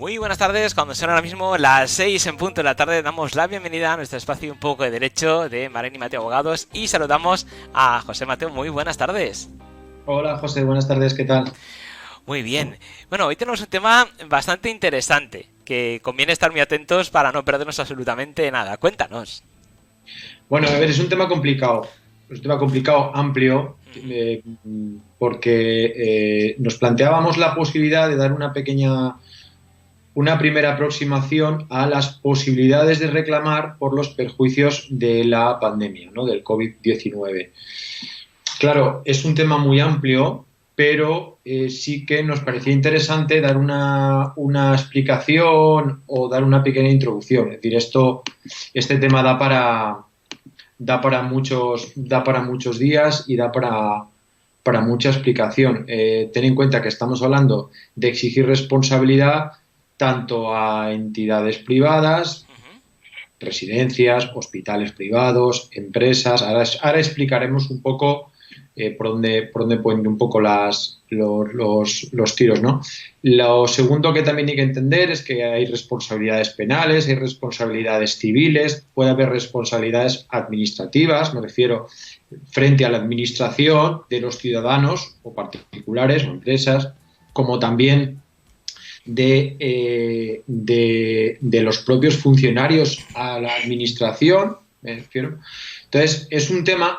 Muy buenas tardes, cuando son ahora mismo las 6 en punto de la tarde, damos la bienvenida a nuestro espacio Un poco de Derecho de Maren y Mateo Abogados y saludamos a José Mateo. Muy buenas tardes. Hola José, buenas tardes, ¿qué tal? Muy bien. Bueno, hoy tenemos un tema bastante interesante, que conviene estar muy atentos para no perdernos absolutamente nada. Cuéntanos. Bueno, a ver, es un tema complicado, amplio, porque nos planteábamos la posibilidad de dar una primera aproximación a las posibilidades de reclamar por los perjuicios de la pandemia, ¿no? Del COVID-19. Claro, es un tema muy amplio, pero sí que nos parecía interesante dar una explicación o dar una pequeña introducción. Es decir, este tema da para muchos días y da para mucha explicación. Ten en cuenta que estamos hablando de exigir responsabilidad tanto a entidades privadas, residencias, hospitales privados, empresas. Ahora explicaremos un poco por dónde pueden ir un poco los tiros, ¿no? Lo segundo que también hay que entender es que hay responsabilidades penales, hay responsabilidades civiles, puede haber responsabilidades administrativas, me refiero frente a la administración de los ciudadanos o particulares o empresas, como también de los propios funcionarios a la administración, me refiero. Entonces, es un tema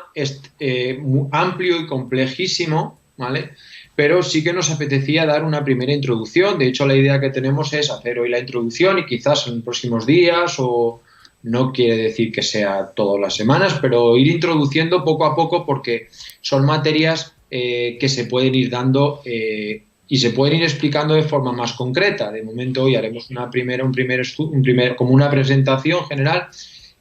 muy amplio y complejísimo, ¿vale? Pero sí que nos apetecía dar una primera introducción. De hecho, la idea que tenemos es hacer hoy la introducción y quizás en los próximos días, o no quiere decir que sea todas las semanas, pero ir introduciendo poco a poco porque son materias que se pueden ir dando y se pueden ir explicando de forma más concreta. De momento hoy haremos como una presentación general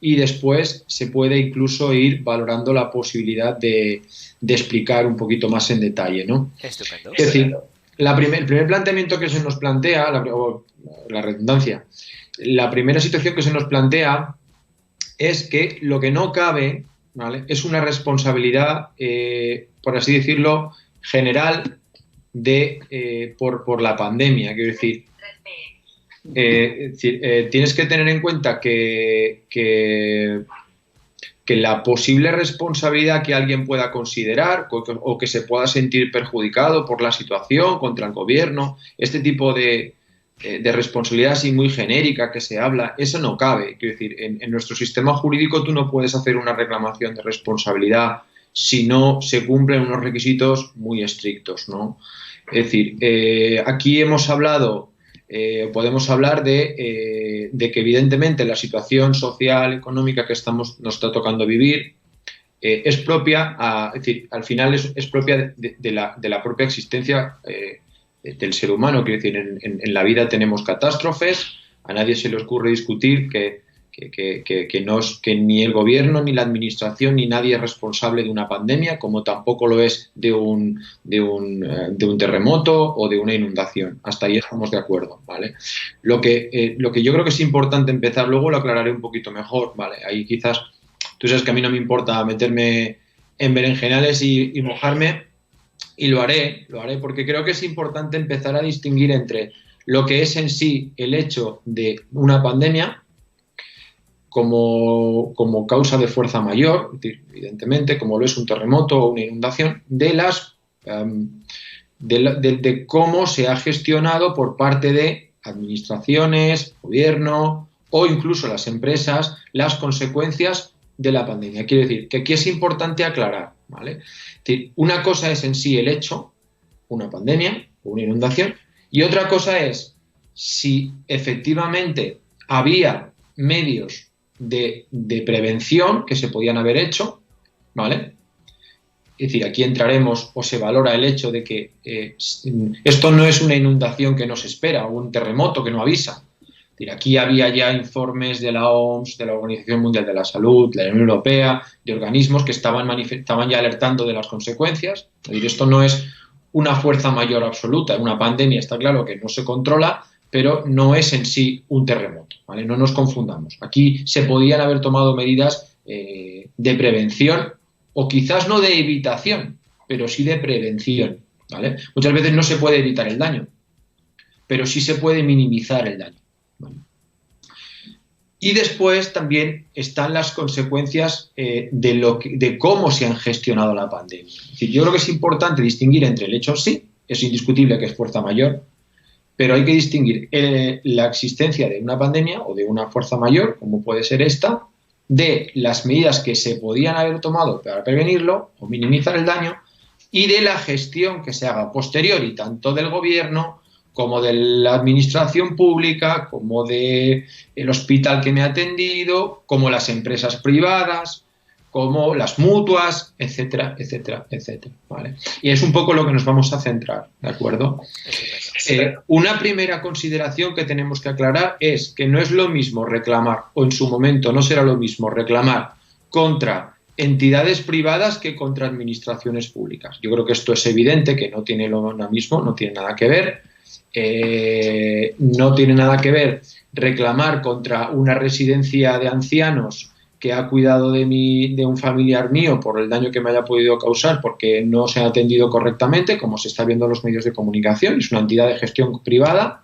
y después se puede incluso ir valorando la posibilidad de explicar un poquito más en detalle, ¿no? Estupendo. Es decir, el primer planteamiento que se nos plantea, la redundancia, la primera situación que se nos plantea es que lo que no cabe, ¿vale?, es una responsabilidad, por así decirlo, general por la pandemia. Quiero decir, tienes que tener en cuenta que la posible responsabilidad que alguien pueda considerar o que se pueda sentir perjudicado por la situación contra el gobierno, este tipo de responsabilidad así muy genérica que se habla, eso no cabe. Quiero decir, en nuestro sistema jurídico tú no puedes hacer una reclamación de responsabilidad si no se cumplen unos requisitos muy estrictos, ¿no? Es decir, aquí hemos hablado, podemos hablar de que evidentemente la situación social, económica que nos está tocando vivir es propia, es decir, al final es propia de la propia existencia del ser humano. Quiero decir, en la vida tenemos catástrofes, a nadie se le ocurre discutir que ni el gobierno, ni la administración, ni nadie es responsable de una pandemia, como tampoco lo es de un terremoto o de una inundación. Hasta ahí estamos de acuerdo, ¿vale? Lo que yo creo que es importante empezar, luego lo aclararé un poquito mejor, ¿vale? Ahí quizás, tú sabes que a mí no me importa meterme en berenjenales y mojarme, y lo haré porque creo que es importante empezar a distinguir entre lo que es en sí el hecho de una pandemia como causa de fuerza mayor, evidentemente, como lo es un terremoto o una inundación, de cómo se ha gestionado por parte de administraciones, gobierno o incluso las empresas las consecuencias de la pandemia. Quiero decir que aquí es importante aclarar, ¿vale? Es decir, una cosa es en sí el hecho, una pandemia o una inundación, y otra cosa es si efectivamente había medios de prevención que se podían haber hecho, ¿vale? Es decir, aquí entraremos o se valora el hecho de que esto no es una inundación que no se espera o un terremoto que no avisa. Es decir, aquí había ya informes de la OMS, de la Organización Mundial de la Salud, de la Unión Europea, de organismos que estaban ya alertando de las consecuencias. Es decir, esto no es una fuerza mayor absoluta. Una pandemia está claro que no se controla, pero no es en sí un terremoto, ¿vale? No nos confundamos. Aquí se podían haber tomado medidas de prevención o quizás no de evitación, pero sí de prevención, ¿vale? Muchas veces no se puede evitar el daño, pero sí se puede minimizar el daño, ¿vale? Y después también están las consecuencias de cómo se han gestionado la pandemia. Es decir, yo creo que es importante distinguir entre el hecho, sí, es indiscutible que es fuerza mayor, pero hay que distinguir la existencia de una pandemia o de una fuerza mayor, como puede ser esta, de las medidas que se podían haber tomado para prevenirlo o minimizar el daño y de la gestión que se haga posteriori, tanto del gobierno como de la administración pública, como del hospital que me ha atendido, como las empresas privadas, como las mutuas, etcétera, etcétera, etcétera, ¿vale? Y es un poco lo que nos vamos a centrar, ¿de acuerdo? Una primera consideración que tenemos que aclarar es que no es lo mismo reclamar, o en su momento no será lo mismo reclamar contra entidades privadas que contra administraciones públicas. Yo creo que esto es evidente, que no tiene lo mismo, no tiene nada que ver. No tiene nada que ver reclamar contra una residencia de ancianos que ha cuidado de un familiar mío por el daño que me haya podido causar porque no se ha atendido correctamente, como se está viendo en los medios de comunicación, es una entidad de gestión privada,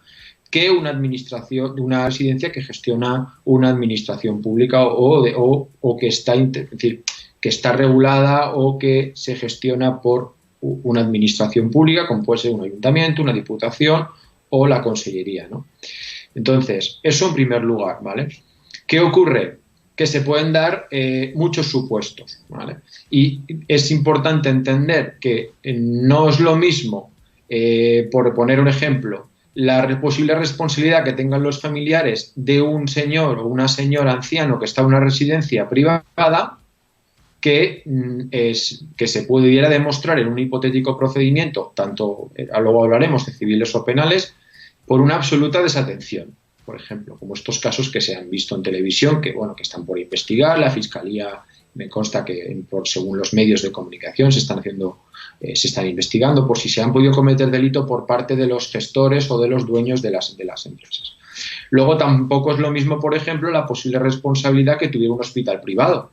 que una administración, una residencia que gestiona una administración pública o que está, es decir, que está regulada o que se gestiona por una administración pública, como puede ser un ayuntamiento, una diputación o la consellería, ¿no? Entonces, eso en primer lugar, ¿vale? ¿Qué ocurre? Que se pueden dar muchos supuestos, ¿vale? Y es importante entender que no es lo mismo, por poner un ejemplo, la posible responsabilidad que tengan los familiares de un señor o una señora anciano que está en una residencia privada que se pudiera demostrar en un hipotético procedimiento, tanto, luego hablaremos de civiles o penales, por una absoluta desatención. Por ejemplo, como estos casos que se han visto en televisión, que que están por investigar, la Fiscalía, me consta que según los medios de comunicación se están investigando por si se han podido cometer delito por parte de los gestores o de los dueños de las empresas. Luego tampoco es lo mismo, por ejemplo, la posible responsabilidad que tuviera un hospital privado.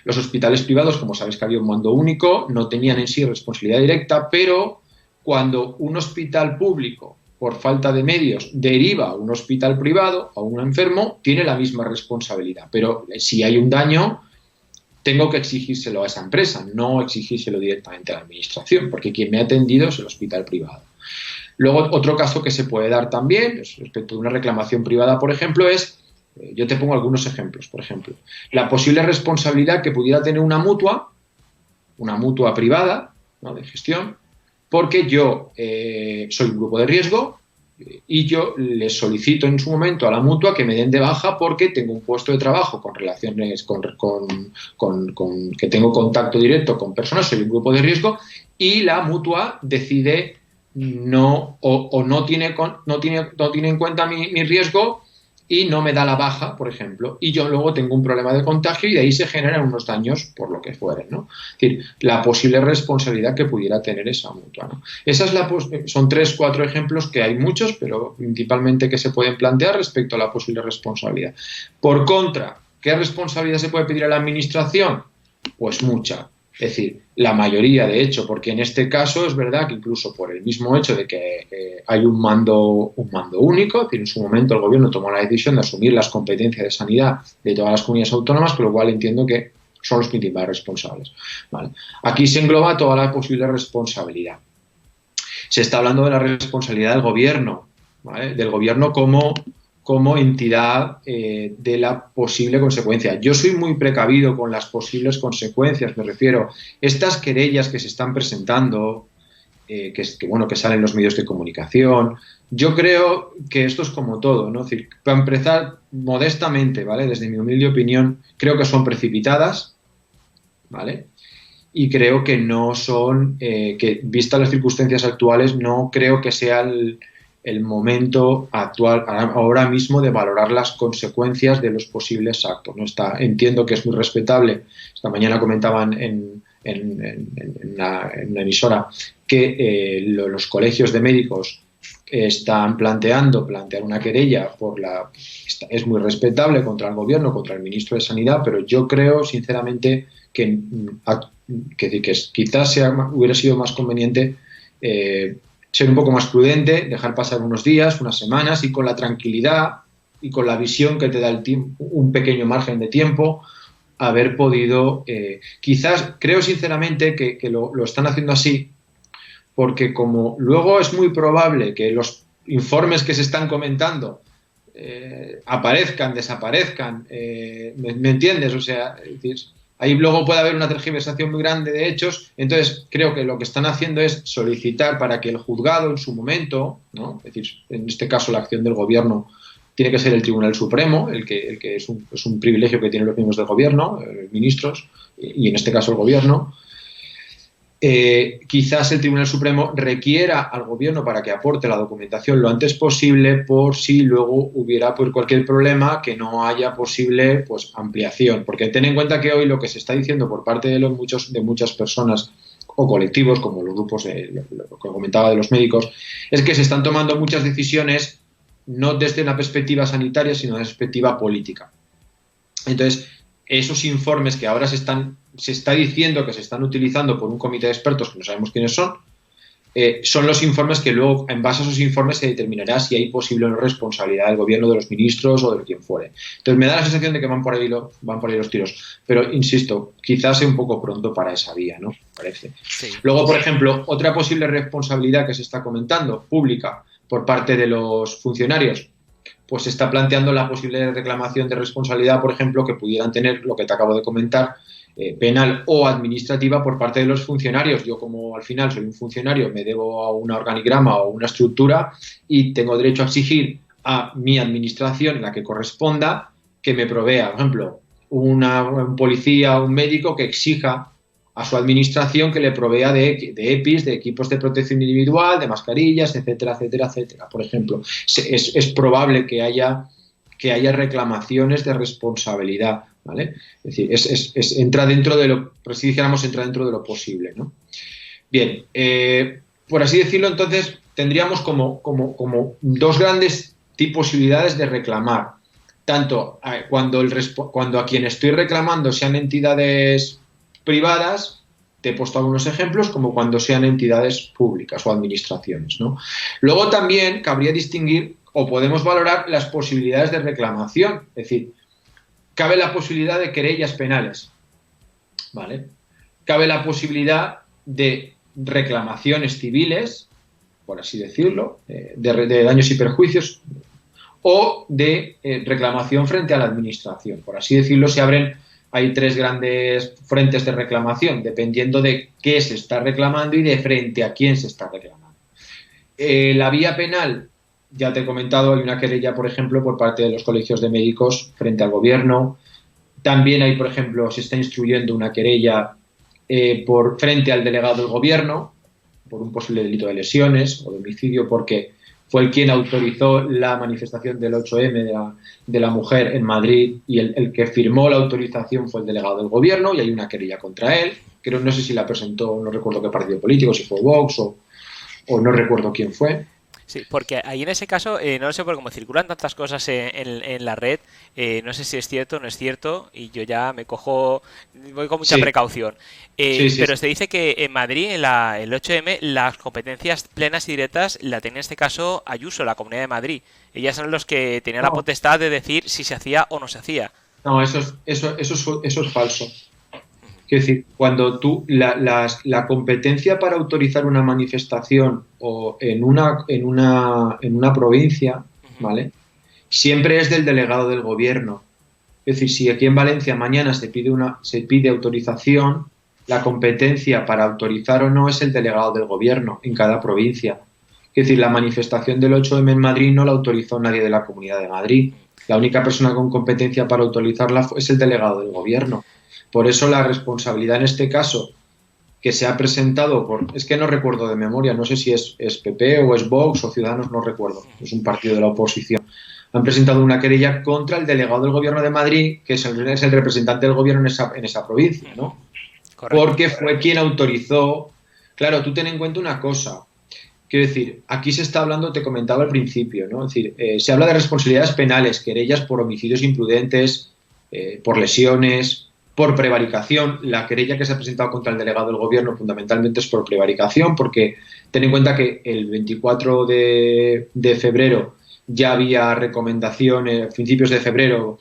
Los hospitales privados, como sabéis que había un mando único, no tenían en sí responsabilidad directa, pero cuando un hospital público, por falta de medios, deriva a un hospital privado, a un enfermo, tiene la misma responsabilidad. Pero si hay un daño, tengo que exigírselo a esa empresa, no exigírselo directamente a la administración, porque quien me ha atendido es el hospital privado. Luego, otro caso que se puede dar también, respecto de una reclamación privada, por ejemplo, es, yo te pongo algunos ejemplos, por ejemplo, la posible responsabilidad que pudiera tener una mutua privada, ¿no?, de gestión, porque yo soy un grupo de riesgo y yo les solicito en su momento a la mutua que me den de baja porque tengo un puesto de trabajo con relaciones, que tengo contacto directo con personas, soy un grupo de riesgo, y la mutua decide no tiene en cuenta mi riesgo y no me da la baja, por ejemplo, y yo luego tengo un problema de contagio y de ahí se generan unos daños por lo que fuere, ¿no? Es decir, la posible responsabilidad que pudiera tener esa mutua, ¿no? Son 3-4 ejemplos, que hay muchos, pero principalmente que se pueden plantear respecto a la posible responsabilidad. Por contra, ¿qué responsabilidad se puede pedir a la administración? Pues mucha. Es decir, la mayoría, de hecho, porque en este caso es verdad que incluso por el mismo hecho de que hay un mando único, es decir, en su momento el gobierno tomó la decisión de asumir las competencias de sanidad de todas las comunidades autónomas, con lo cual entiendo que son los principales responsables, ¿vale? Aquí se engloba toda la posible responsabilidad. Se está hablando de la responsabilidad del gobierno, ¿vale? Del gobierno como entidad de la posible consecuencia. Yo soy muy precavido con las posibles consecuencias, me refiero. Estas querellas que se están presentando, que salen en los medios de comunicación, yo creo que esto es como todo, ¿no? Es decir, para empezar, modestamente, ¿vale?, desde mi humilde opinión, creo que son precipitadas, ¿vale? Y creo que no son, que vistas las circunstancias actuales, no creo que sea el momento actual, ahora mismo, de valorar las consecuencias de los posibles actos, ¿no? Entiendo que es muy respetable. Esta mañana comentaban en una emisora que los colegios de médicos están plantear una querella es muy respetable contra el gobierno, contra el ministro de Sanidad, pero yo creo sinceramente que quizás hubiera sido más conveniente ser un poco más prudente, dejar pasar unos días, unas semanas y con la tranquilidad y con la visión que te da el tiempo, un pequeño margen de tiempo, haber podido, quizás, creo sinceramente que lo están haciendo así, porque como luego es muy probable que los informes que se están comentando aparezcan, desaparezcan, ¿me entiendes? O sea, es decir, ahí luego puede haber una tergiversación muy grande de hechos, entonces creo que lo que están haciendo es solicitar para que el juzgado en su momento, ¿no? Es decir, en este caso la acción del gobierno tiene que ser el Tribunal Supremo, el que es un privilegio que tienen los miembros del gobierno, ministros, y en este caso el gobierno. Quizás el Tribunal Supremo requiera al gobierno para que aporte la documentación lo antes posible por si luego hubiera por cualquier problema que no haya posible pues ampliación, porque ten en cuenta que hoy lo que se está diciendo por parte de muchas personas o colectivos como los grupos lo que comentaba de los médicos es que se están tomando muchas decisiones no desde una perspectiva sanitaria sino desde una perspectiva política. Entonces esos informes que ahora se está diciendo que se están utilizando por un comité de expertos que no sabemos quiénes son los informes que luego, en base a esos informes, se determinará si hay posible o no responsabilidad del gobierno, de los ministros o de quien fuere. Entonces me da la sensación de que van por ahí los tiros. Pero, insisto, quizás sea un poco pronto para esa vía, ¿no? Parece. Sí. Luego, por ejemplo, otra posible responsabilidad que se está comentando, pública, por parte de los funcionarios, pues se está planteando la posible reclamación de responsabilidad, por ejemplo, que pudieran tener, lo que te acabo de comentar, penal o administrativa por parte de los funcionarios. Yo, como al final soy un funcionario, me debo a un organigrama o una estructura y tengo derecho a exigir a mi administración, la que corresponda, que me provea, por ejemplo, un policía o un médico que exija a su administración que le provea de EPIs, de equipos de protección individual, de mascarillas, etcétera, etcétera, etcétera. Por ejemplo, es probable que haya reclamaciones de responsabilidad, ¿vale? Es decir, entra dentro de lo, por si dijéramos, entra dentro de lo posible, ¿no? Bien, por así decirlo, entonces tendríamos como dos grandes posibilidades de reclamar, tanto cuando a quien estoy reclamando sean entidades privadas, te he puesto algunos ejemplos, como cuando sean entidades públicas o administraciones, ¿no? Luego también cabría distinguir o podemos valorar las posibilidades de reclamación, es decir, cabe la posibilidad de querellas penales, ¿vale? Cabe la posibilidad de reclamaciones civiles, por así decirlo, de daños y perjuicios, o de reclamación frente a la administración. Por así decirlo, hay tres grandes frentes de reclamación, dependiendo de qué se está reclamando y de frente a quién se está reclamando. La vía penal, ya te he comentado, hay una querella, por ejemplo, por parte de los colegios de médicos frente al gobierno. También hay, por ejemplo, se está instruyendo una querella frente al delegado del gobierno por un posible delito de lesiones o de homicidio, porque fue el quien autorizó la manifestación del 8M de la mujer en Madrid y el que firmó la autorización fue el delegado del gobierno y hay una querella contra él. No sé si la presentó, no recuerdo qué partido político, si fue Vox o no recuerdo quién fue. Sí, porque ahí en ese caso, no lo sé, porque como circulan tantas cosas en la red, no sé si es cierto o no es cierto, y yo ya voy con mucha precaución. Pero se dice que en Madrid, en el 8M, las competencias plenas y directas la tenía en este caso Ayuso, la Comunidad de Madrid. Ellas son los que tenían la potestad de decir si se hacía o no se hacía. No, eso es falso. Quiero decir, cuando la competencia para autorizar una manifestación o en una provincia, ¿vale? Siempre es del delegado del gobierno. Es decir, si aquí en Valencia mañana se pide autorización, la competencia para autorizar o no es el delegado del gobierno en cada provincia. Es decir, la manifestación del 8M en Madrid no la autorizó nadie de la Comunidad de Madrid. La única persona con competencia para autorizarla es el delegado del gobierno. Por eso la responsabilidad en este caso que se ha presentado es que no recuerdo de memoria, no sé si es PP o es Vox o Ciudadanos, no recuerdo, es un partido de la oposición. Han presentado una querella contra el delegado del gobierno de Madrid, que es el representante del gobierno en esa provincia, ¿no? Correcto. Porque fue quien autorizó. Claro, tú ten en cuenta una cosa. Quiero decir, aquí se está hablando, te comentaba al principio, ¿no? Es decir, se habla de responsabilidades penales, querellas por homicidios imprudentes, por lesiones. por prevaricación. La querella que se ha presentado contra el delegado del gobierno fundamentalmente es por prevaricación, porque ten en cuenta que el 24 de febrero ya había recomendaciones, principios de febrero,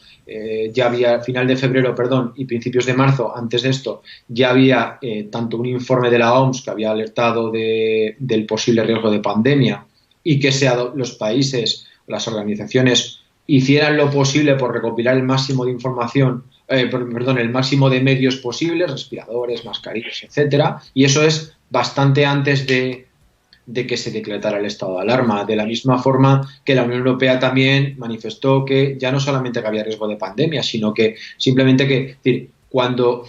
final de febrero, perdón, y principios de marzo, antes de esto, ya había tanto un informe de la OMS que había alertado del posible riesgo de pandemia y que los países, las organizaciones hicieran lo posible por recopilar el máximo de información, el máximo de medios posibles, respiradores, mascarillas, etcétera, y eso es bastante antes de que se decretara el estado de alarma, de la misma forma que la Unión Europea también manifestó que ya no solamente que había riesgo de pandemia, sino que simplemente que, es decir, cuando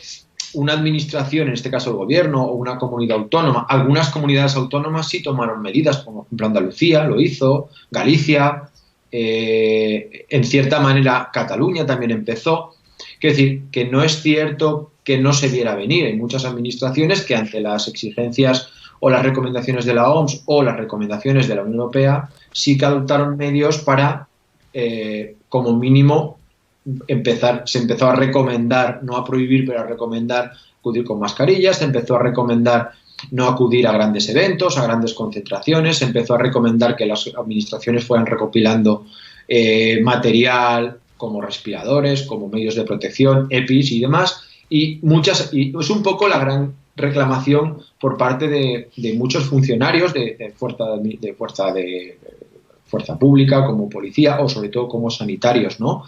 una administración, en este caso el gobierno o una comunidad autónoma, algunas comunidades autónomas sí tomaron medidas, como por ejemplo Andalucía lo hizo, Galicia, en cierta manera Cataluña también empezó. Quiero decir, que no es cierto que no se viera venir. Hay muchas administraciones que ante las exigencias o las recomendaciones de la OMS o las recomendaciones de la Unión Europea sí que adoptaron medios para, como mínimo, se empezó a recomendar, no a prohibir, pero a recomendar acudir con mascarillas, se empezó a recomendar no acudir a grandes eventos, a grandes concentraciones, se empezó a recomendar que las administraciones fueran recopilando material como respiradores, como medios de protección, EPIs y demás, y es un poco la gran reclamación por parte de muchos funcionarios de fuerza pública, como policía o sobre todo como sanitarios, ¿no?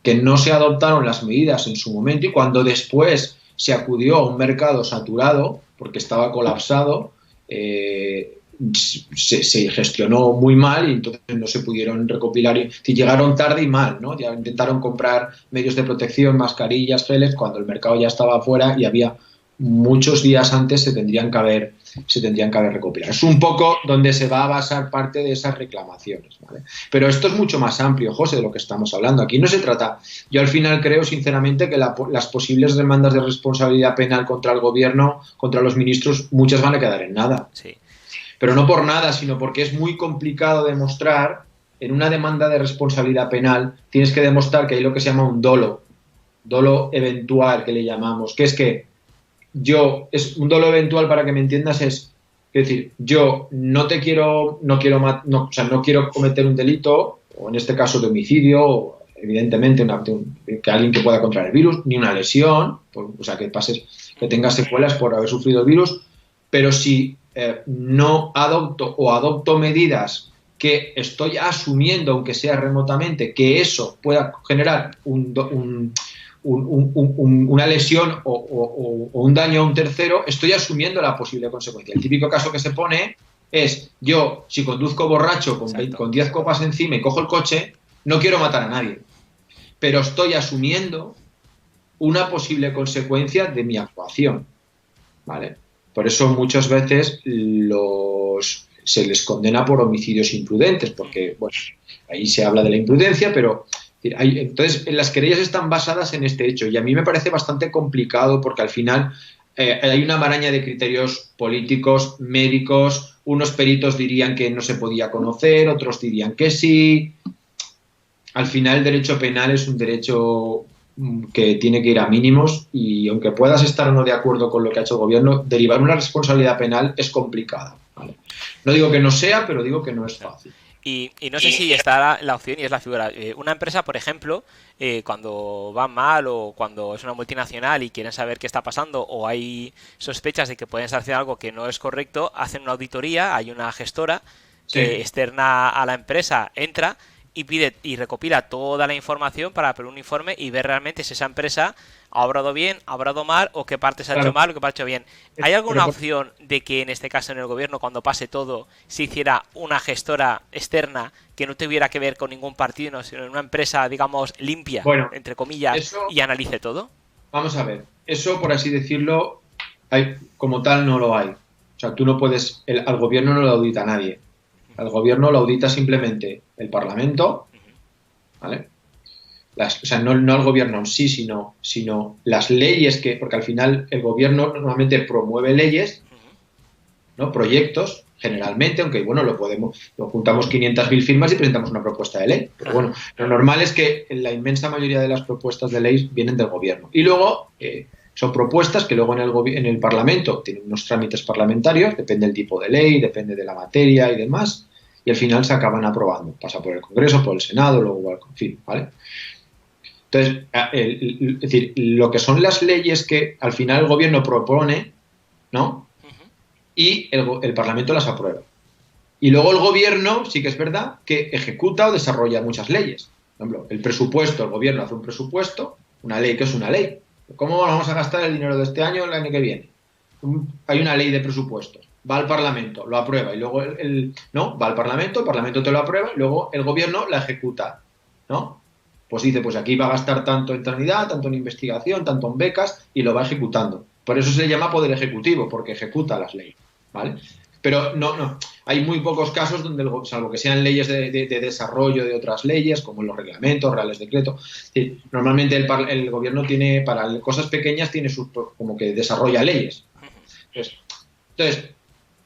Que no se adoptaron las medidas en su momento y cuando después se acudió a un mercado saturado porque estaba colapsado, se gestionó muy mal y entonces no se pudieron recopilar, llegaron tarde y mal, ¿no? Ya intentaron comprar medios de protección, mascarillas, geles, cuando el mercado ya estaba afuera y había muchos días antes se tendrían que haber recopilado. Es un poco donde se va a basar parte de esas reclamaciones, ¿vale? Pero esto es mucho más amplio, José, de lo que estamos hablando. Aquí no se trata, yo al final creo sinceramente que las posibles demandas de responsabilidad penal contra el gobierno, contra los ministros, muchas van a quedar en nada. Sí. Pero no por nada, sino porque es muy complicado demostrar. En una demanda de responsabilidad penal tienes que demostrar que hay lo que se llama un dolo eventual, que le llamamos, que es que es un dolo eventual, para que me entiendas, es decir, yo no quiero cometer un delito, o en este caso de homicidio, o evidentemente que alguien que pueda contraer el virus, ni una lesión, que tengas secuelas por haber sufrido el virus, pero si no adopto medidas que estoy asumiendo, aunque sea remotamente, que eso pueda generar una lesión o un daño a un tercero, estoy asumiendo la posible consecuencia. El típico caso que se pone es, yo, si conduzco borracho con 10 copas encima y cojo el coche, no quiero matar a nadie, pero estoy asumiendo una posible consecuencia de mi actuación, ¿vale? Por eso muchas veces se les condena por homicidios imprudentes, porque bueno, ahí se habla de la imprudencia, pero entonces las querellas están basadas en este hecho y a mí me parece bastante complicado porque al final hay una maraña de criterios políticos, médicos, unos peritos dirían que no se podía conocer, otros dirían que sí. Al final el derecho penal es un derecho que tiene que ir a mínimos y aunque puedas estar o no de acuerdo con lo que ha hecho el gobierno, derivar una responsabilidad penal es complicado, ¿vale? No digo que no sea, pero digo que no es fácil. Y no sé si está la opción y es la figura. Una empresa, por ejemplo, cuando va mal o cuando es una multinacional y quieren saber qué está pasando o hay sospechas de que pueden estar haciendo algo que no es correcto, hacen una auditoría, hay una gestora que externa a la empresa entra y pide y recopila toda la información para hacer un informe y ver realmente si esa empresa ha obrado bien, ha obrado mal o qué parte se ha hecho mal o qué parte ha hecho bien. ¿Hay alguna opción de que en este caso en el gobierno, cuando pase todo, se hiciera una gestora externa que no tuviera que ver con ningún partido, sino una empresa, digamos, limpia, entre comillas, y analice todo? Vamos a ver, eso por así decirlo, como tal no lo hay. O sea, tú no puedes, al gobierno no lo audita nadie. Al gobierno lo audita simplemente el Parlamento, ¿vale? No al gobierno en sí, sino las leyes porque al final el gobierno normalmente promueve leyes, ¿no? Proyectos, generalmente, aunque bueno, lo juntamos 500.000 firmas y presentamos una propuesta de ley. Pero bueno, lo normal es que la inmensa mayoría de las propuestas de ley vienen del gobierno. Y luego son propuestas que luego en el Parlamento tienen unos trámites parlamentarios, depende del tipo de ley, depende de la materia y demás, y al final se acaban aprobando. Pasa por el Congreso, por el Senado, luego en fin, ¿vale? Entonces, es decir, lo que son las leyes que al final el gobierno propone, ¿no? Y el Parlamento las aprueba. Y luego el gobierno, sí que es verdad, que ejecuta o desarrolla muchas leyes. Por ejemplo, el presupuesto, el gobierno hace un presupuesto, una ley que es una ley. ¿Cómo vamos a gastar el dinero de este año el año que viene? Hay una ley de presupuestos. Va al Parlamento, lo aprueba y luego no, va al Parlamento, el Parlamento te lo aprueba y luego el gobierno la ejecuta, ¿no? Pues dice, pues aquí va a gastar tanto en sanidad, tanto en investigación, tanto en becas y lo va ejecutando. Por eso se le llama poder ejecutivo, porque ejecuta las leyes, ¿vale? Pero no, hay muy pocos casos donde, salvo que sean leyes de desarrollo de otras leyes, como los reglamentos, reales decretos. Sí, normalmente el gobierno tiene, para cosas pequeñas, tiene como que desarrolla leyes. Entonces,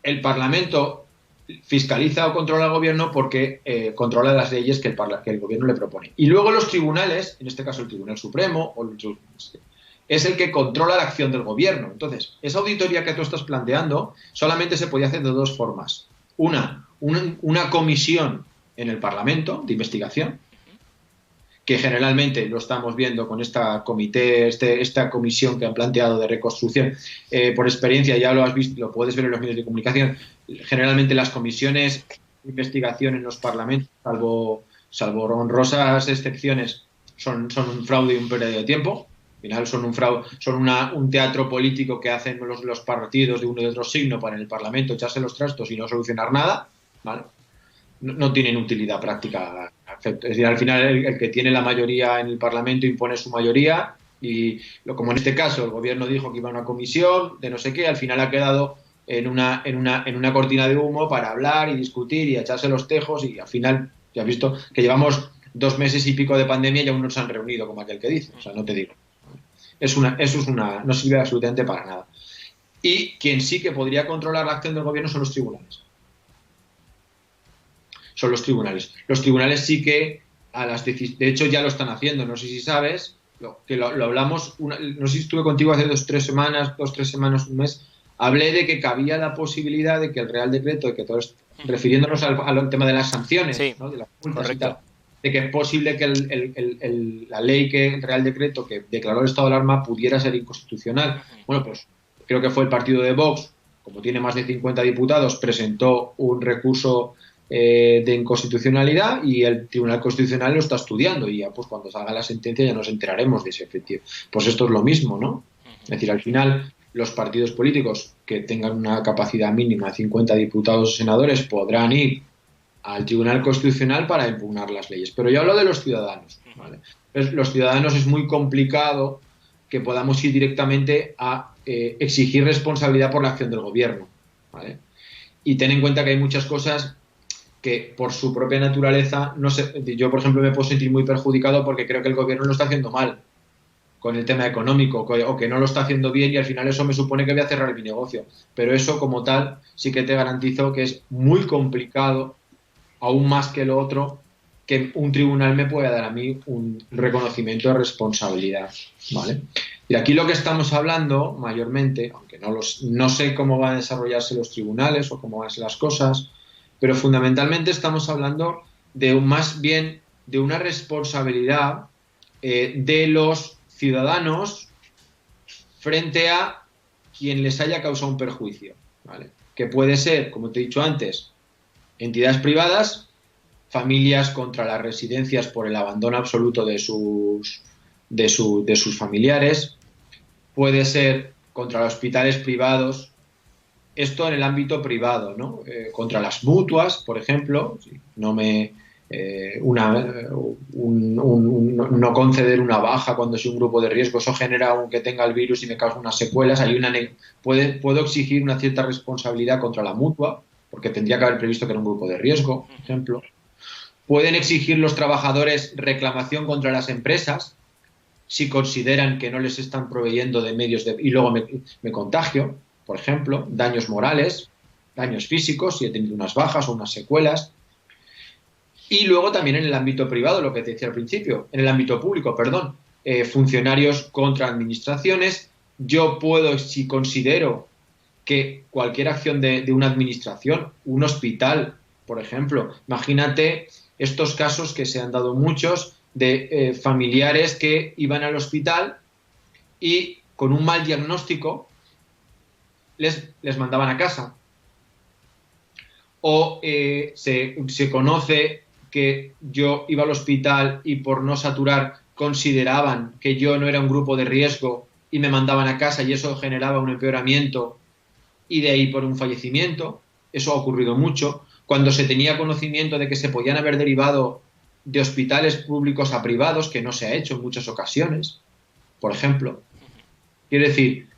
el Parlamento fiscaliza o controla al gobierno porque controla las leyes que el gobierno le propone. Y luego los tribunales, en este caso el Tribunal Supremo, es el que controla la acción del gobierno. Entonces, esa auditoría que tú estás planteando solamente se podía hacer de dos formas. Una comisión en el Parlamento de investigación, que generalmente lo estamos viendo con esta comisión que han planteado de reconstrucción. Por experiencia, ya lo has visto, lo puedes ver en los medios de comunicación, generalmente las comisiones de investigación en los parlamentos, salvo honrosas excepciones, son un fraude y un pérdida de tiempo. Al final son un fraude, son un teatro político que hacen los partidos de uno y de otro signo para en el Parlamento echarse los trastos y no solucionar nada, ¿vale? No tienen utilidad práctica. Es decir, al final el que tiene la mayoría en el Parlamento impone su mayoría y como en este caso el gobierno dijo que iba a una comisión de no sé qué, al final ha quedado en una cortina de humo para hablar y discutir y echarse los tejos y al final, ya has visto que llevamos 2 meses y pico de pandemia y aún no se han reunido, como aquel que dice. O sea, no te digo. No sirve absolutamente para nada. Y quien sí que podría controlar la acción del gobierno son los tribunales. Son los tribunales. Los tribunales sí que de hecho ya lo están haciendo, no sé si sabes, lo hablamos, no sé si estuve contigo hace 2-3 semanas, un mes, hablé de que cabía la posibilidad de que el Real Decreto, refiriéndonos al tema de las sanciones, sí, ¿no? De las multas y tal, de que es posible que la ley el Real Decreto que declaró el estado de alarma pudiera ser inconstitucional. Bueno, pues creo que fue el partido de Vox, como tiene más de 50 diputados, presentó un recurso de inconstitucionalidad y el Tribunal Constitucional lo está estudiando y ya pues cuando salga la sentencia ya nos enteraremos de ese efectivo. Pues esto es lo mismo, ¿no? Es decir, al final los partidos políticos que tengan una capacidad mínima de 50 diputados o senadores podrán ir al Tribunal Constitucional para impugnar las leyes. Pero yo hablo de los ciudadanos, ¿vale? Entonces, los ciudadanos es muy complicado que podamos ir directamente a exigir responsabilidad por la acción del gobierno, ¿vale? Y ten en cuenta que hay muchas cosas que por su propia naturaleza, no sé, yo por ejemplo me puedo sentir muy perjudicado porque creo que el gobierno lo está haciendo mal con el tema económico o que no lo está haciendo bien y al final eso me supone que voy a cerrar mi negocio. Pero eso como tal sí que te garantizo que es muy complicado, aún más que lo otro, que un tribunal me pueda dar a mí un reconocimiento de responsabilidad, ¿vale? Y aquí lo que estamos hablando mayormente, aunque no sé cómo van a desarrollarse los tribunales o cómo van a ser las cosas, pero fundamentalmente estamos hablando más bien de una responsabilidad de los ciudadanos frente a quien les haya causado un perjuicio, ¿vale? Que puede ser, como te he dicho antes, entidades privadas, familias contra las residencias por el abandono absoluto de sus familiares, puede ser contra los hospitales privados. Esto en el ámbito privado, ¿no? Contra las mutuas, por ejemplo, no conceder una baja cuando es un grupo de riesgo, eso genera aunque tenga el virus y me causa unas secuelas. Puedo exigir una cierta responsabilidad contra la mutua, porque tendría que haber previsto que era un grupo de riesgo, por ejemplo. Pueden exigir los trabajadores reclamación contra las empresas si consideran que no les están proveyendo de medios y luego me contagio. Por ejemplo, daños morales, daños físicos, si he tenido unas bajas o unas secuelas. Y luego también en el ámbito privado, lo que te decía al principio, en el ámbito público, perdón, funcionarios contra administraciones. Yo puedo, si considero que cualquier acción de una administración, un hospital, por ejemplo, imagínate estos casos que se han dado muchos de familiares que iban al hospital y con un mal diagnóstico les mandaban a casa. O se conoce que yo iba al hospital y por no saturar consideraban que yo no era un grupo de riesgo y me mandaban a casa y eso generaba un empeoramiento y de ahí por un fallecimiento. Eso ha ocurrido mucho. Cuando se tenía conocimiento de que se podían haber derivado de hospitales públicos a privados, que no se ha hecho en muchas ocasiones, por ejemplo. Quiero decir,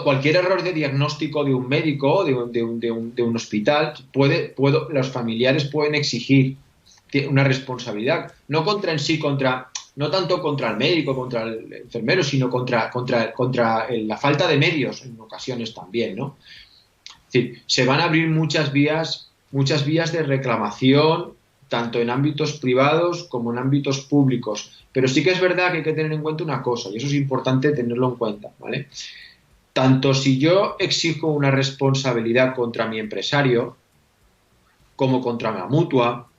cualquier error de diagnóstico de un médico, de un hospital, los familiares pueden exigir una responsabilidad, no no tanto contra el médico, contra el enfermero, sino contra la falta de medios en ocasiones también, ¿no? Es decir, se van a abrir muchas vías de reclamación, tanto en ámbitos privados como en ámbitos públicos. Pero sí que es verdad que hay que tener en cuenta una cosa, y eso es importante tenerlo en cuenta, ¿vale? Tanto si yo exijo una responsabilidad contra mi empresario, como contra una mutua,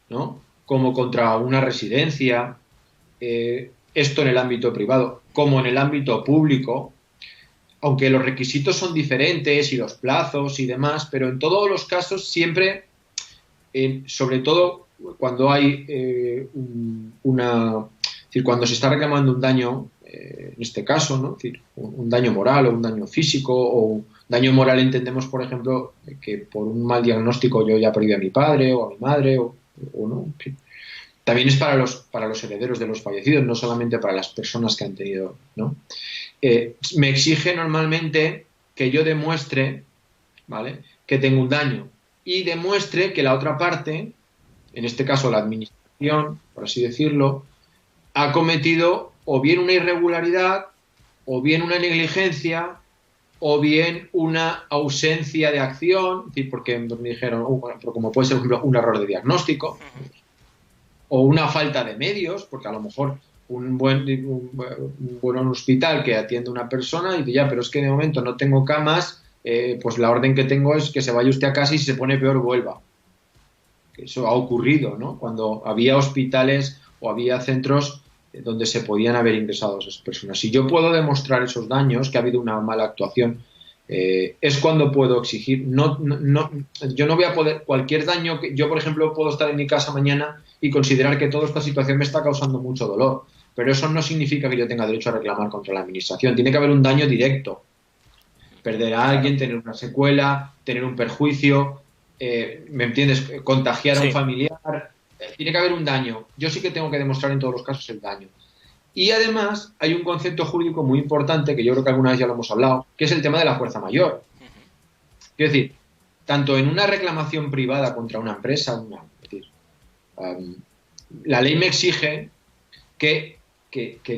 ¿no? Como contra una residencia, esto en el ámbito privado, como en el ámbito público, aunque los requisitos son diferentes y los plazos y demás, pero en todos los casos siempre, sobre todo cuando hay es decir, cuando se está reclamando un daño, en este caso, ¿no? Es decir, un daño moral o un daño físico, o daño moral entendemos, por ejemplo, que por un mal diagnóstico yo ya perdí a mi padre o a mi madre, o no, en fin. También es para los herederos de los fallecidos, no solamente para las personas que han tenido, ¿no? Me exige normalmente que yo demuestre, ¿vale?, que tengo un daño y demuestre que la otra parte, en este caso la administración, por así decirlo, ha cometido o bien una irregularidad, o bien una negligencia, o bien una ausencia de acción, es decir, porque me dijeron, como puede ser, por ejemplo, un error de diagnóstico, o una falta de medios, porque a lo mejor un buen hospital que atiende a una persona y dice, ya, pero es que de momento no tengo camas, pues la orden que tengo es que se vaya usted a casa y si se pone peor vuelva. Eso ha ocurrido, ¿no? Cuando había hospitales o había centros donde se podían haber ingresado esas personas. Si yo puedo demostrar esos daños, que ha habido una mala actuación, es cuando puedo exigir. Yo no voy a poder, cualquier daño que yo, por ejemplo, puedo estar en mi casa mañana y considerar que toda esta situación me está causando mucho dolor, pero eso no significa que yo tenga derecho a reclamar contra la administración. Tiene que haber un daño directo, perder a alguien, tener una secuela, tener un perjuicio, ¿me entiendes?, contagiar a un familiar, tiene que haber un daño. Yo sí que tengo que demostrar en todos los casos el daño. Y además hay un concepto jurídico muy importante, que yo creo que alguna vez ya lo hemos hablado, que es el tema de la fuerza mayor. Quiero decir, tanto en una reclamación privada contra una empresa, la ley me exige que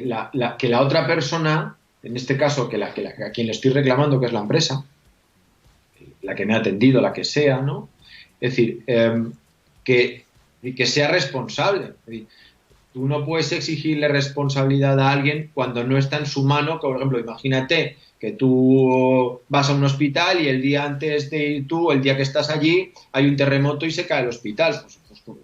la otra persona, en este caso a quien le estoy reclamando, que es la empresa, la que me ha atendido, la que sea, ¿no? Es decir, que sea responsable. Es decir, tú no puedes exigirle responsabilidad a alguien cuando no está en su mano. Por ejemplo, imagínate que tú vas a un hospital y el día antes de ir tú, el día que estás allí, hay un terremoto y se cae el hospital. Pues,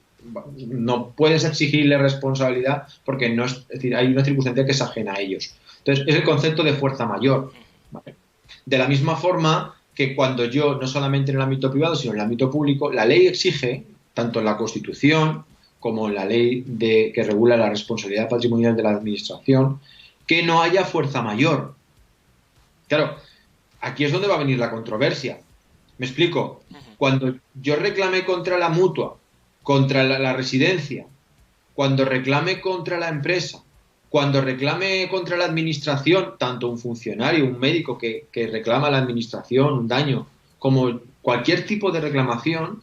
no puedes exigirle responsabilidad porque no es decir, hay una circunstancia que es ajena a ellos. Entonces, es el concepto de fuerza mayor, ¿vale? De la misma forma que cuando yo, no solamente en el ámbito privado, sino en el ámbito público, la ley exige, tanto en la Constitución como en la ley que regula la responsabilidad patrimonial de la administración, que no haya fuerza mayor. Claro, aquí es donde va a venir la controversia. ¿Me explico? Cuando yo reclame contra la mutua, contra la residencia, cuando reclame contra la empresa, cuando reclame contra la administración, tanto un funcionario, un médico que reclama a la administración un daño, como cualquier tipo de reclamación,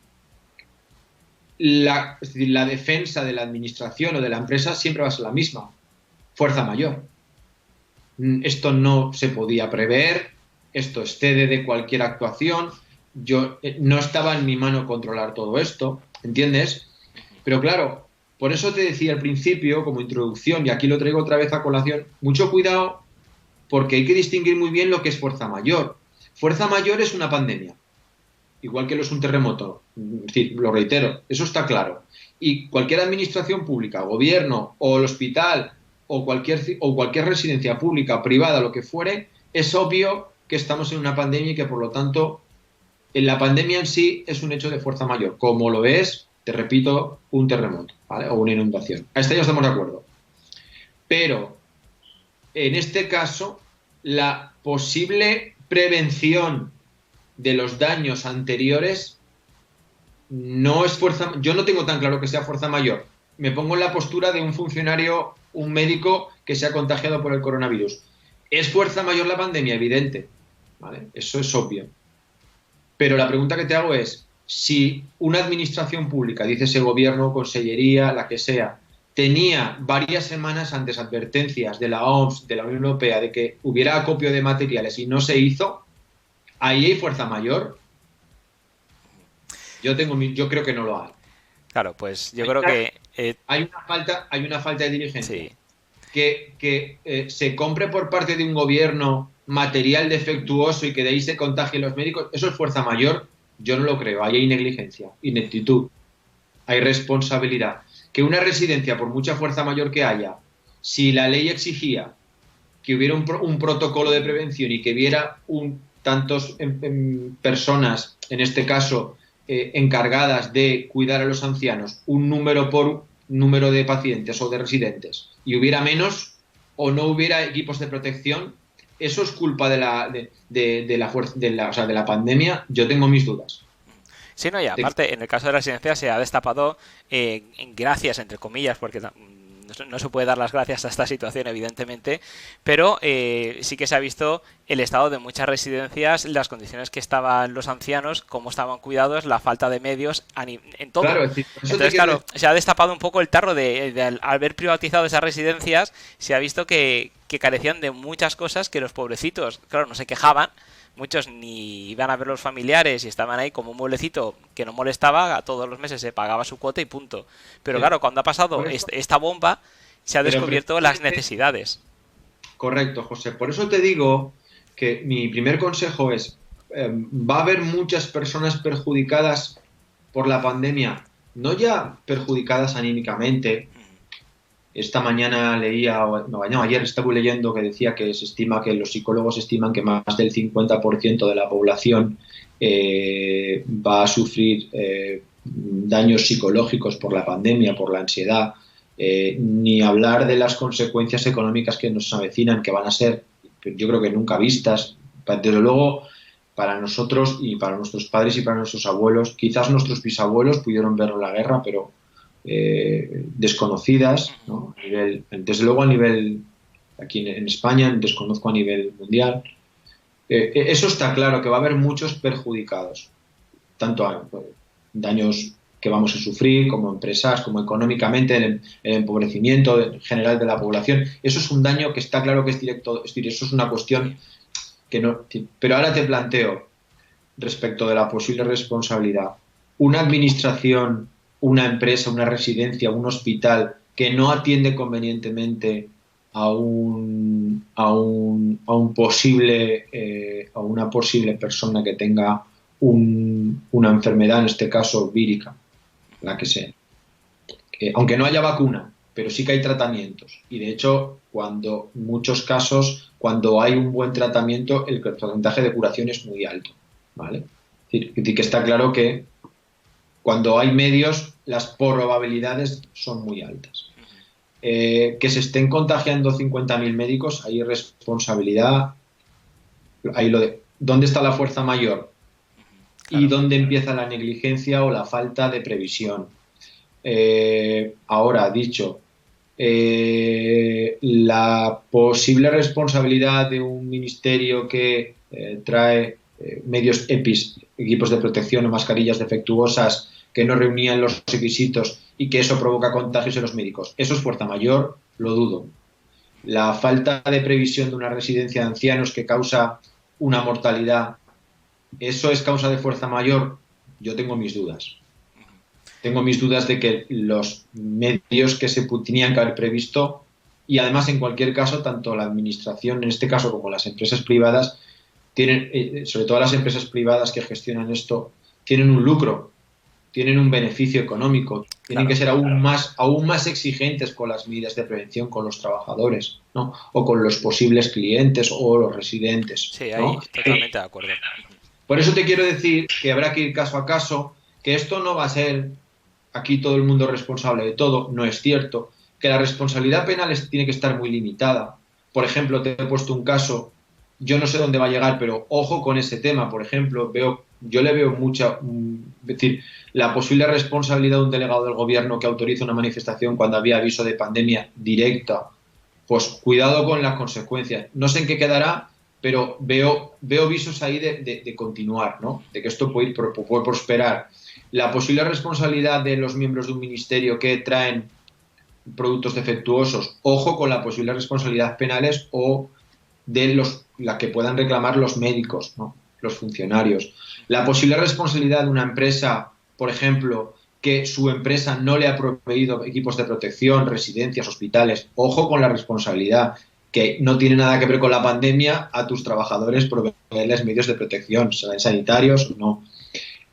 es decir, la defensa de la administración o de la empresa siempre va a ser la misma, fuerza mayor. Esto no se podía prever, esto excede de cualquier actuación, yo no estaba en mi mano controlar todo esto, ¿entiendes? Pero claro, por eso te decía al principio, como introducción, y aquí lo traigo otra vez a colación, mucho cuidado porque hay que distinguir muy bien lo que es fuerza mayor. Fuerza mayor es una pandemia, igual que lo es un terremoto. Es decir, lo reitero, eso está claro. Y cualquier administración pública, gobierno o el hospital o cualquier residencia pública, privada, lo que fuere, es obvio que estamos en una pandemia y que por lo tanto la pandemia en sí es un hecho de fuerza mayor, como lo es, te repito, un terremoto, ¿vale? O una inundación. A esto ya estamos de acuerdo. Pero en este caso, la posible prevención de los daños anteriores no es fuerza. Yo no tengo tan claro que sea fuerza mayor. Me pongo en la postura de un funcionario, un médico que se ha contagiado por el coronavirus. ¿Es fuerza mayor la pandemia? Evidente, ¿vale? Eso es obvio. Pero la pregunta que te hago es, si una administración pública, dice ese gobierno, consellería, la que sea, tenía varias semanas antes advertencias de la OMS, de la Unión Europea, de que hubiera acopio de materiales y no se hizo, ¿ahí hay fuerza mayor? Yo creo que no lo hay. Claro, pues yo creo que... Hay una falta de diligencia. Sí. Que se compre por parte de un gobierno material defectuoso y que de ahí se contagien los médicos, ¿eso es fuerza mayor? Yo no lo creo. Ahí hay negligencia, ineptitud, hay responsabilidad. Que una residencia, por mucha fuerza mayor que haya, si la ley exigía que hubiera un protocolo de prevención y que hubiera tantos personas, en este caso, encargadas de cuidar a los ancianos, un número por número de pacientes o de residentes, y hubiera menos o no hubiera equipos de protección, eso es culpa de la pandemia. Yo tengo mis dudas. Sí, no, y aparte, en el caso de la residencia se ha destapado, gracias, entre comillas, porque no se puede dar las gracias a esta situación, evidentemente, pero sí que se ha visto el estado de muchas residencias, las condiciones que estaban los ancianos, cómo estaban cuidados, la falta de medios, en todo. Claro, entonces, claro, se ha destapado un poco el tarro al haber privatizado esas residencias, se ha visto que carecían de muchas cosas que los pobrecitos, claro, no se quejaban. Muchos ni iban a ver los familiares y estaban ahí como un mueblecito que no molestaba, a todos los meses se pagaba su cuota y punto. Pero sí. Claro, cuando ha pasado esta bomba, se ha descubierto las necesidades. Correcto, José. Por eso te digo que mi primer consejo es, va a haber muchas personas perjudicadas por la pandemia, no ya perjudicadas anímicamente. Esta mañana ayer estaba leyendo que decía que se estima que los psicólogos estiman que más del 50% de la población va a sufrir daños psicológicos por la pandemia, por la ansiedad, ni hablar de las consecuencias económicas que nos avecinan, que van a ser, yo creo que nunca vistas. Desde luego, para nosotros y para nuestros padres y para nuestros abuelos, quizás nuestros bisabuelos pudieron ver la guerra, pero desconocidas, ¿no? Desde luego a nivel aquí en España, desconozco a nivel mundial. Eso está claro, que va a haber muchos perjudicados, tanto daños que vamos a sufrir como empresas, como económicamente, el empobrecimiento general de la población. Eso es un daño que está claro que es directo, es decir, eso es una cuestión que no. Pero ahora te planteo, respecto de la posible responsabilidad, una administración, una empresa, una residencia, un hospital que no atiende convenientemente a una posible persona que tenga una enfermedad, en este caso vírica, la que sea. Aunque no haya vacuna, pero sí que hay tratamientos. Y de hecho, en muchos casos, cuando hay un buen tratamiento, el porcentaje de curación es muy alto, ¿vale? Es decir, que está claro que cuando hay medios, las probabilidades son muy altas. Que se estén contagiando 50.000 médicos, hay responsabilidad. ¿Dónde está la fuerza mayor? Claro. ¿Y dónde empieza la negligencia o la falta de previsión? Ahora, dicho, la posible responsabilidad de un ministerio que trae medios equipos de protección o mascarillas defectuosas que no reunían los requisitos y que eso provoca contagios en los médicos. ¿Eso es fuerza mayor? Lo dudo. La falta de previsión de una residencia de ancianos que causa una mortalidad ¿Eso es causa de fuerza mayor? Yo tengo mis dudas. Tengo mis dudas de que los medios que se tenían que haber previsto, y además en cualquier caso, tanto la administración, en este caso, como las empresas privadas, tienen, sobre todo las empresas privadas que gestionan esto, tienen un lucro, tienen un beneficio económico, tienen que ser aún más exigentes con las medidas de prevención con los trabajadores, ¿no? O con los posibles clientes o los residentes, Sí, ahí ¿no? totalmente de acuerdo. Por eso te quiero decir que habrá que ir caso a caso, que esto no va a ser aquí todo el mundo responsable de todo, no es cierto, que la responsabilidad penal tiene que estar muy limitada. Por ejemplo, te he puesto un caso, yo no sé dónde va a llegar, pero ojo con ese tema. Por ejemplo, yo le veo mucha, es decir, la posible responsabilidad de un delegado del gobierno que autoriza una manifestación cuando había aviso de pandemia directa. Pues cuidado con las consecuencias. No sé en qué quedará, pero veo visos ahí de continuar, ¿no? De que esto puede prosperar. La posible responsabilidad de los miembros de un ministerio que traen productos defectuosos, ojo con la posible responsabilidad penales o de la que puedan reclamar los médicos, ¿no? Los funcionarios. La posible responsabilidad de una empresa, por ejemplo, que su empresa no le ha proveído equipos de protección, residencias, hospitales, ojo con la responsabilidad, que no tiene nada que ver con la pandemia, a tus trabajadores proveerles medios de protección, sean sanitarios o no.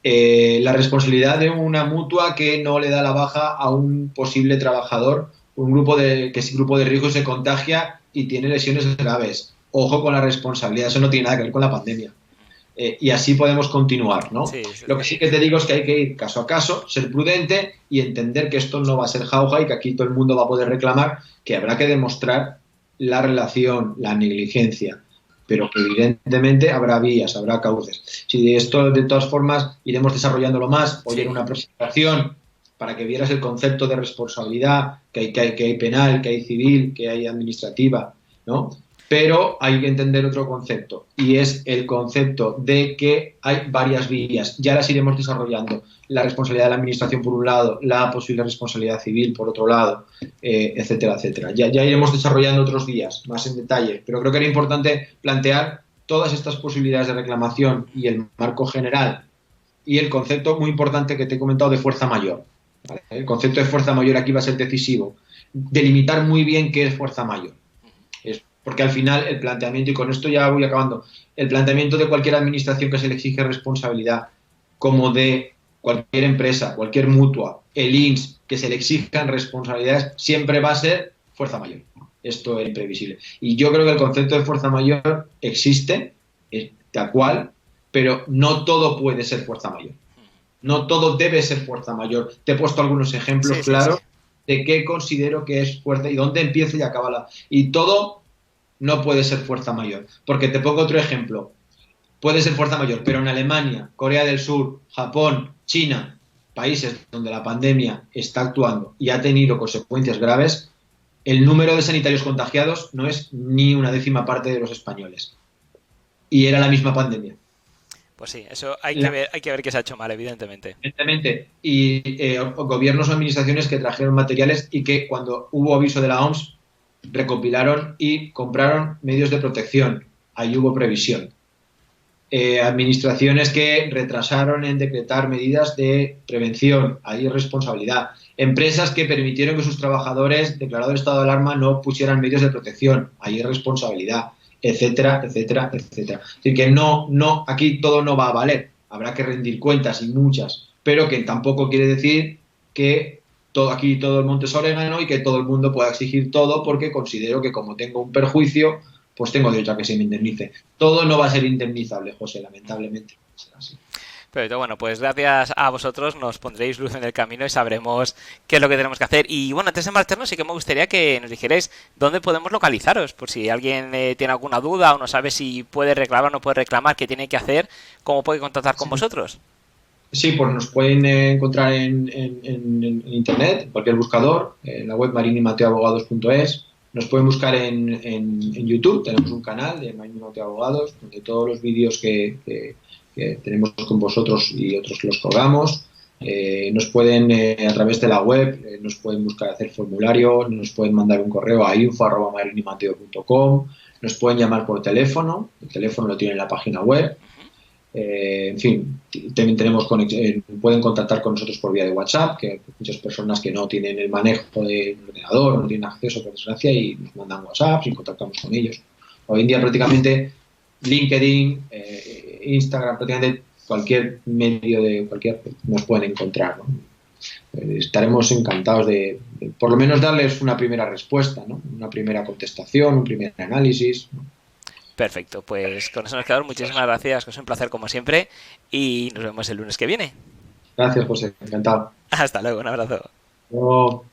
La responsabilidad de una mutua que no le da la baja a un posible trabajador, que ese grupo de riesgo se contagia y tiene lesiones graves. Ojo con la responsabilidad, eso no tiene nada que ver con la pandemia. Y así podemos continuar, ¿no? Sí, Lo que sí que te digo es que hay que ir caso a caso, ser prudente y entender que esto no va a ser jauja y que aquí todo el mundo va a poder reclamar, que habrá que demostrar la relación, la negligencia, pero que evidentemente habrá vías, habrá cauces. Si esto de todas formas iremos desarrollándolo más, hoy en una presentación para que vieras el concepto de responsabilidad, que hay penal, que hay civil, que hay administrativa, ¿no? Pero hay que entender otro concepto, y es el concepto de que hay varias vías. Ya las iremos desarrollando. La responsabilidad de la administración por un lado, la posible responsabilidad civil por otro lado, etcétera, etcétera. Ya iremos desarrollando otros vías más en detalle, pero creo que era importante plantear todas estas posibilidades de reclamación y el marco general y el concepto muy importante que te he comentado de fuerza mayor. ¿Vale? El concepto de fuerza mayor aquí va a ser decisivo. Delimitar muy bien qué es fuerza mayor. Porque al final el planteamiento, y con esto ya voy acabando, el planteamiento de cualquier administración que se le exige responsabilidad, como de cualquier empresa, cualquier mutua, el INS, que se le exijan responsabilidades, siempre va a ser fuerza mayor. Esto es imprevisible. Y yo creo que el concepto de fuerza mayor existe, tal cual, pero no todo puede ser fuerza mayor. No todo debe ser fuerza mayor. Te he puesto algunos ejemplos claros de qué considero que es fuerza y dónde empieza y acaba Y todo no puede ser fuerza mayor. Porque te pongo otro ejemplo. Puede ser fuerza mayor, pero en Alemania, Corea del Sur, Japón, China, países donde la pandemia está actuando y ha tenido consecuencias graves, el número de sanitarios contagiados no es ni una décima parte de los españoles. Y era la misma pandemia. Pues sí, eso hay que ver qué se ha hecho mal, evidentemente. Evidentemente. Y gobiernos o administraciones que trajeron materiales y que cuando hubo aviso de la OMS recopilaron y compraron medios de protección. Ahí hubo previsión. Administraciones que retrasaron en decretar medidas de prevención. Ahí hay responsabilidad. Empresas que permitieron que sus trabajadores, declarado el estado de alarma, no pusieran medios de protección. Ahí hay responsabilidad, etcétera, etcétera, etcétera. Es decir, que aquí todo no va a valer. Habrá que rendir cuentas y muchas, pero que tampoco quiere decir que aquí todo el monte es orégano y que todo el mundo pueda exigir todo, porque considero que como tengo un perjuicio, pues tengo derecho a que se me indemnice. Todo no va a ser indemnizable, José, lamentablemente. Será así. Pero bueno, pues gracias a vosotros nos pondréis luz en el camino y sabremos qué es lo que tenemos que hacer. Y bueno, antes de marcharnos sí que me gustaría que nos dijerais dónde podemos localizaros, por si alguien tiene alguna duda o no sabe si puede reclamar o no puede reclamar, qué tiene que hacer, cómo puede contactar con vosotros. Sí, pues nos pueden encontrar en internet, en cualquier buscador, en la web marinimateoabogados.es. Nos pueden buscar en YouTube, tenemos un canal de Marín y Mateo Abogados, donde todos los vídeos que tenemos con vosotros y otros los colgamos. Nos pueden, a través de la web, nos pueden buscar, hacer formulario, nos pueden mandar un correo a info@marinimateo.com, nos pueden llamar por teléfono, el teléfono lo tienen en la página web. En fin, también pueden contactar con nosotros por vía de WhatsApp, que hay muchas personas que no tienen el manejo del ordenador, no tienen acceso, por desgracia, y nos mandan WhatsApp y contactamos con ellos. Hoy en día prácticamente LinkedIn, Instagram, prácticamente cualquier medio nos pueden encontrar, ¿no? Estaremos encantados de por lo menos darles una primera respuesta, ¿no? Una primera contestación, un primer análisis, ¿no? Perfecto, pues con eso nos quedamos. Muchísimas gracias, que es un placer como siempre y nos vemos el lunes que viene. Gracias, José, encantado. Hasta luego, un abrazo. Luego.